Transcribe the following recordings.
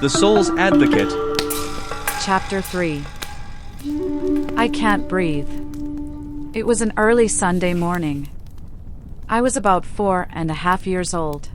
The Soul's Advocate. Chapter 3. I Can't Breathe. It was an early Sunday morning. I was about 4.5 years old.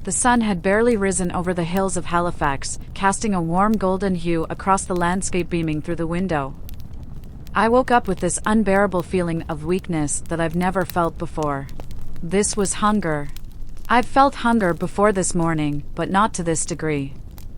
The sun had barely risen over the hills of Halifax, casting a warm golden hue across the landscape beaming through the window. I woke up with this unbearable feeling of weakness that I've never felt before. This was hunger. I've felt hunger before this morning, but not to this degree.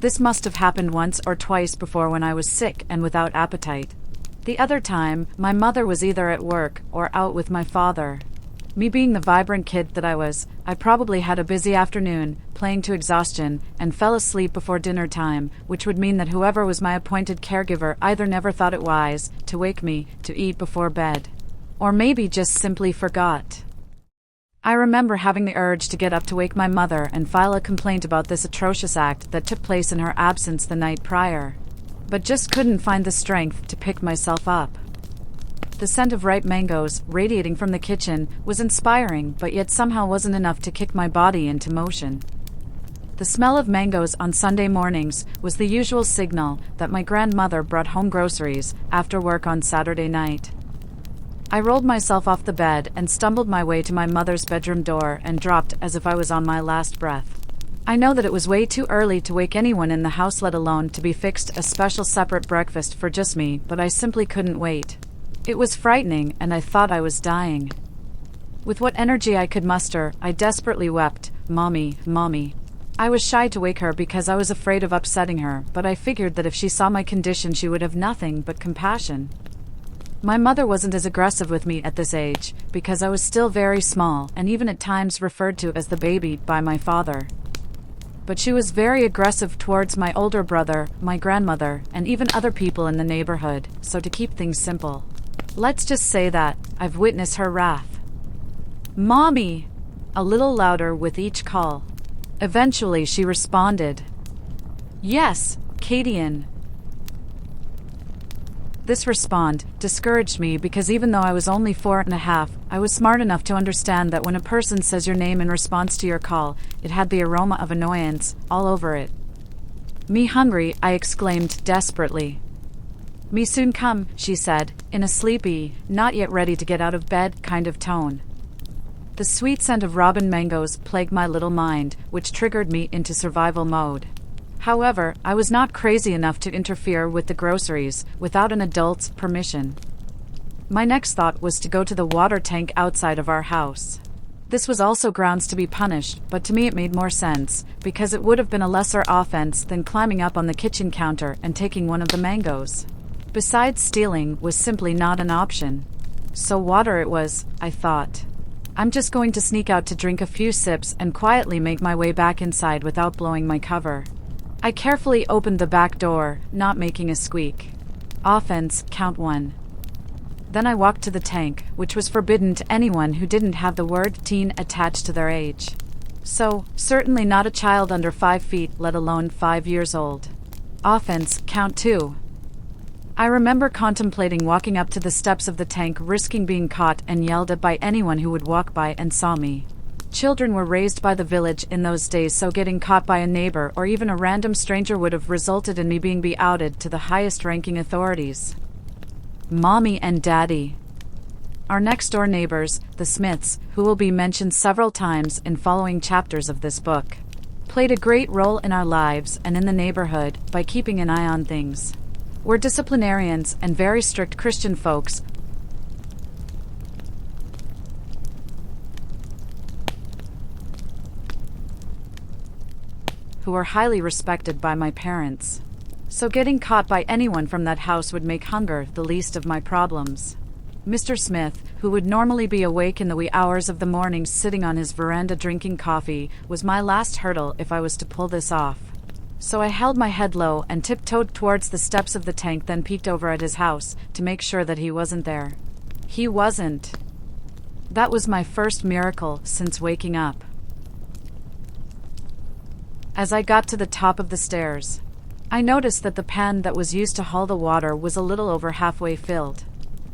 This must have happened once or twice before when I was sick and without appetite. The other time, my mother was either at work or out with my father. Me being the vibrant kid that I was, I probably had a busy afternoon, playing to exhaustion, and fell asleep before dinner time, which would mean that whoever was my appointed caregiver either never thought it wise to wake me to eat before bed, or maybe just simply forgot. I remember having the urge to get up to wake my mother and file a complaint about this atrocious act that took place in her absence the night prior, but just couldn't find the strength to pick myself up. The scent of ripe mangoes, radiating from the kitchen, was inspiring, but yet somehow wasn't enough to kick my body into motion. The smell of mangoes on Sunday mornings was the usual signal that my grandmother brought home groceries after work on Saturday night. I rolled myself off the bed and stumbled my way to my mother's bedroom door and dropped as if I was on my last breath. I know that it was way too early to wake anyone in the house, let alone to be fixed a special separate breakfast for just me, but I simply couldn't wait. It was frightening, and I thought I was dying. With what energy I could muster, I desperately wept, "Mommy, Mommy." I was shy to wake her because I was afraid of upsetting her, but I figured that if she saw my condition she would have nothing but compassion. My mother wasn't as aggressive with me at this age, because I was still very small and even at times referred to as the baby by my father. But she was very aggressive towards my older brother, my grandmother, and even other people in the neighborhood, so to keep things simple, let's just say that I've witnessed her wrath. "Mommy!" A little louder with each call. Eventually she responded, "Yes, Kadian." This respond discouraged me because even though I was only 4.5, I was smart enough to understand that when a person says your name in response to your call, it had the aroma of annoyance all over it. "Me hungry," I exclaimed desperately. "Me soon come," she said, in a sleepy, not yet ready to get out of bed kind of tone. The sweet scent of robin mangoes plagued my little mind, which triggered me into survival mode. However, I was not crazy enough to interfere with the groceries without an adult's permission. My next thought was to go to the water tank outside of our house. This was also grounds to be punished, but to me it made more sense, because it would have been a lesser offense than climbing up on the kitchen counter and taking one of the mangoes. Besides, stealing was simply not an option. So water it was, I thought. I'm just going to sneak out to drink a few sips and quietly make my way back inside without blowing my cover. I carefully opened the back door, not making a squeak. Offense, count 1. Then I walked to the tank, which was forbidden to anyone who didn't have the word teen attached to their age. So, certainly not a child under 5 feet, let alone 5 years old. Offense, count 2. I remember contemplating walking up to the steps of the tank, risking being caught and yelled at by anyone who would walk by and saw me. Children were raised by the village in those days, so getting caught by a neighbor or even a random stranger would have resulted in me being outed to the highest-ranking authorities. Mommy and Daddy. Our next-door neighbors, the Smiths, who will be mentioned several times in following chapters of this book, played a great role in our lives and in the neighborhood by keeping an eye on things. We're disciplinarians and very strict Christian folks, who were highly respected by my parents. So getting caught by anyone from that house would make hunger the least of my problems. Mr. Smith, who would normally be awake in the wee hours of the morning sitting on his veranda drinking coffee, was my last hurdle if I was to pull this off. So I held my head low and tiptoed towards the steps of the tank, then peeked over at his house to make sure that he wasn't there. He wasn't. That was my first miracle since waking up. As I got to the top of the stairs, I noticed that the pan that was used to haul the water was a little over halfway filled.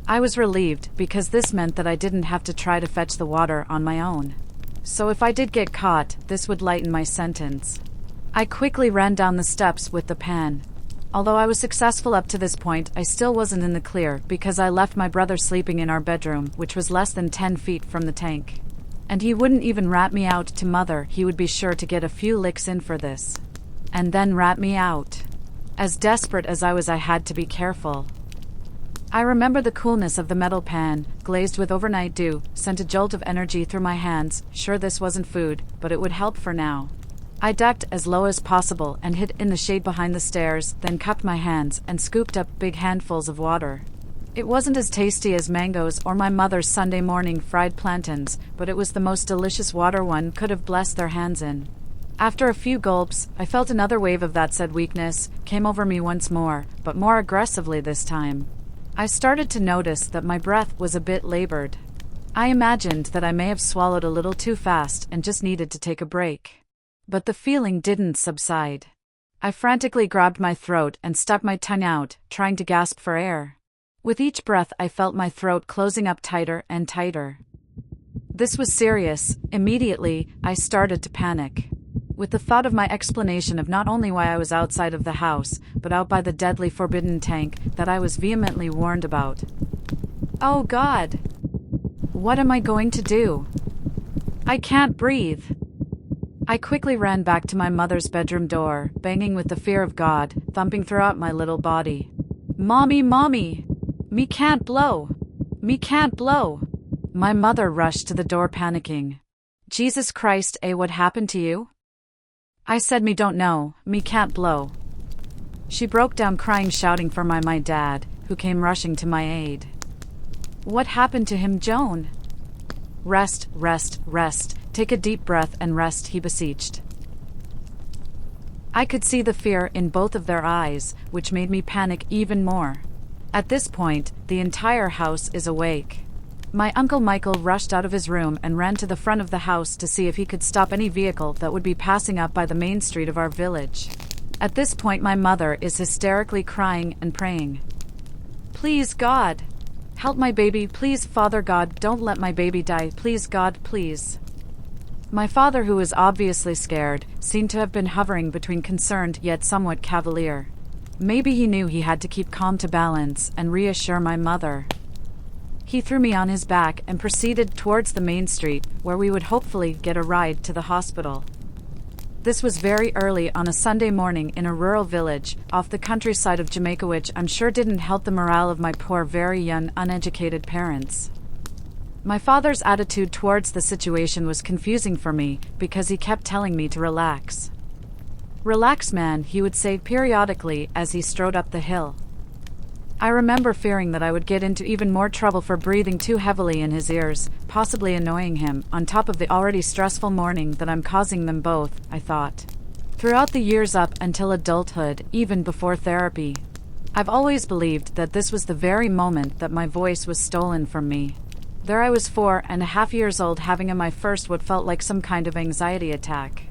I was relieved because this meant that I didn't have to try to fetch the water on my own. So if I did get caught, this would lighten my sentence. I quickly ran down the steps with the pan. Although I was successful up to this point, I still wasn't in the clear because I left my brother sleeping in our bedroom, which was less than 10 feet from the tank. And he wouldn't even rat me out to Mother. He would be sure to get a few licks in for this. And then rat me out. As desperate as I was, I had to be careful. I remember the coolness of the metal pan, glazed with overnight dew, sent a jolt of energy through my hands. Sure, this wasn't food, but it would help for now. I ducked as low as possible and hid in the shade behind the stairs, then cupped my hands and scooped up big handfuls of water. It wasn't as tasty as mangoes or my mother's Sunday morning fried plantains, but it was the most delicious water one could have blessed their hands in. After a few gulps, I felt another wave of that said weakness came over me once more, but more aggressively this time. I started to notice that my breath was a bit labored. I imagined that I may have swallowed a little too fast and just needed to take a break. But the feeling didn't subside. I frantically grabbed my throat and stuck my tongue out, trying to gasp for air. With each breath, I felt my throat closing up tighter and tighter. This was serious. Immediately, I started to panic. With the thought of my explanation of not only why I was outside of the house, but out by the deadly forbidden tank that I was vehemently warned about. Oh God! What am I going to do? I can't breathe. I quickly ran back to my mother's bedroom door, banging with the fear of God, thumping throughout my little body. Mommy, mommy! Me can't blow! Me can't blow! My mother rushed to the door panicking. Jesus Christ, what happened to you? I said, me don't know, me can't blow. She broke down crying, shouting for my dad, who came rushing to my aid. What happened to him, Joan? Rest, rest, rest. Take a deep breath and rest, he beseeched. I could see the fear in both of their eyes, which made me panic even more. At this point, the entire house is awake. My Uncle Michael rushed out of his room and ran to the front of the house to see if he could stop any vehicle that would be passing up by the main street of our village. At this point, my mother is hysterically crying and praying. Please, God! Help my baby, please, Father God, don't let my baby die, please, God, please. My father, who was obviously scared, seemed to have been hovering between concerned yet somewhat cavalier. Maybe he knew he had to keep calm to balance and reassure my mother. He threw me on his back and proceeded towards the main street, where we would hopefully get a ride to the hospital. This was very early on a Sunday morning in a rural village off the countryside of Jamaica, which I'm sure didn't help the morale of my poor, very young, uneducated parents. My father's attitude towards the situation was confusing for me because he kept telling me to relax. Relax, man, he would say periodically as he strode up the hill. I remember fearing that I would get into even more trouble for breathing too heavily in his ears, possibly annoying him, on top of the already stressful morning that I'm causing them both, I thought. Throughout the years up until adulthood, even before therapy, I've always believed that this was the very moment that my voice was stolen from me. There I was 4.5 years old, having my first what felt like some kind of anxiety attack.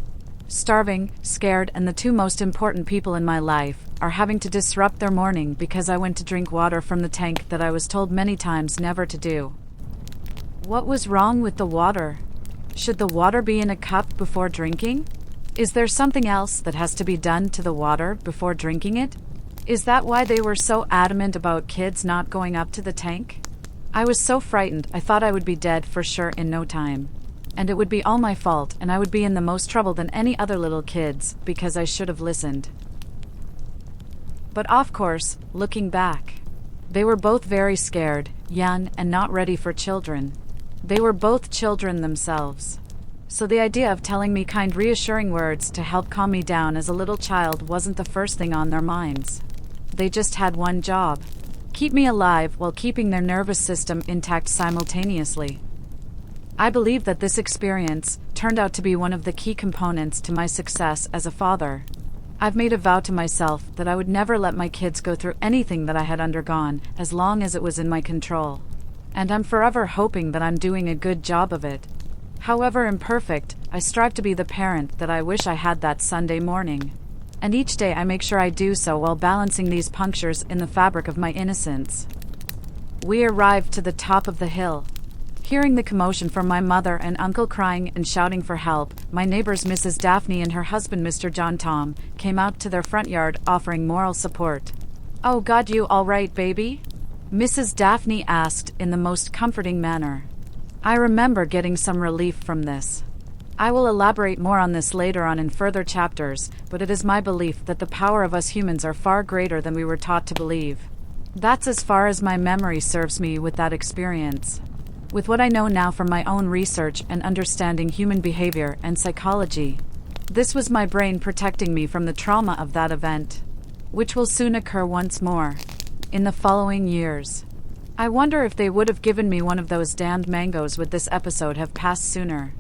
Starving, scared, and the two most important people in my life are having to disrupt their morning because I went to drink water from the tank that I was told many times never to do. What was wrong with the water? Should the water be in a cup before drinking? Is there something else that has to be done to the water before drinking it? Is that why they were so adamant about kids not going up to the tank? I was so frightened, I thought I would be dead for sure in no time. And it would be all my fault, and I would be in the most trouble than any other little kids, because I should have listened. But of course, looking back, they were both very scared, young, and not ready for children. They were both children themselves. So the idea of telling me kind, reassuring words to help calm me down as a little child wasn't the first thing on their minds. They just had one job: keep me alive while keeping their nervous system intact simultaneously. I believe that this experience turned out to be one of the key components to my success as a father. I've made a vow to myself that I would never let my kids go through anything that I had undergone, as long as it was in my control. And I'm forever hoping that I'm doing a good job of it. However imperfect, I strive to be the parent that I wish I had that Sunday morning. And each day I make sure I do so while balancing these punctures in the fabric of my innocence. We arrived to the top of the hill. Hearing the commotion from my mother and uncle crying and shouting for help, my neighbors Mrs. Daphne and her husband Mr. John Tom came out to their front yard offering moral support. "Oh God, you all right, baby?" Mrs. Daphne asked in the most comforting manner. I remember getting some relief from this. I will elaborate more on this later on in further chapters, but it is my belief that the power of us humans are far greater than we were taught to believe. That's as far as my memory serves me with that experience. With what I know now from my own research and understanding human behavior and psychology, this was my brain protecting me from the trauma of that event, which will soon occur once more, in the following years. I wonder if they would have given me one of those damned mangoes would this episode have passed sooner.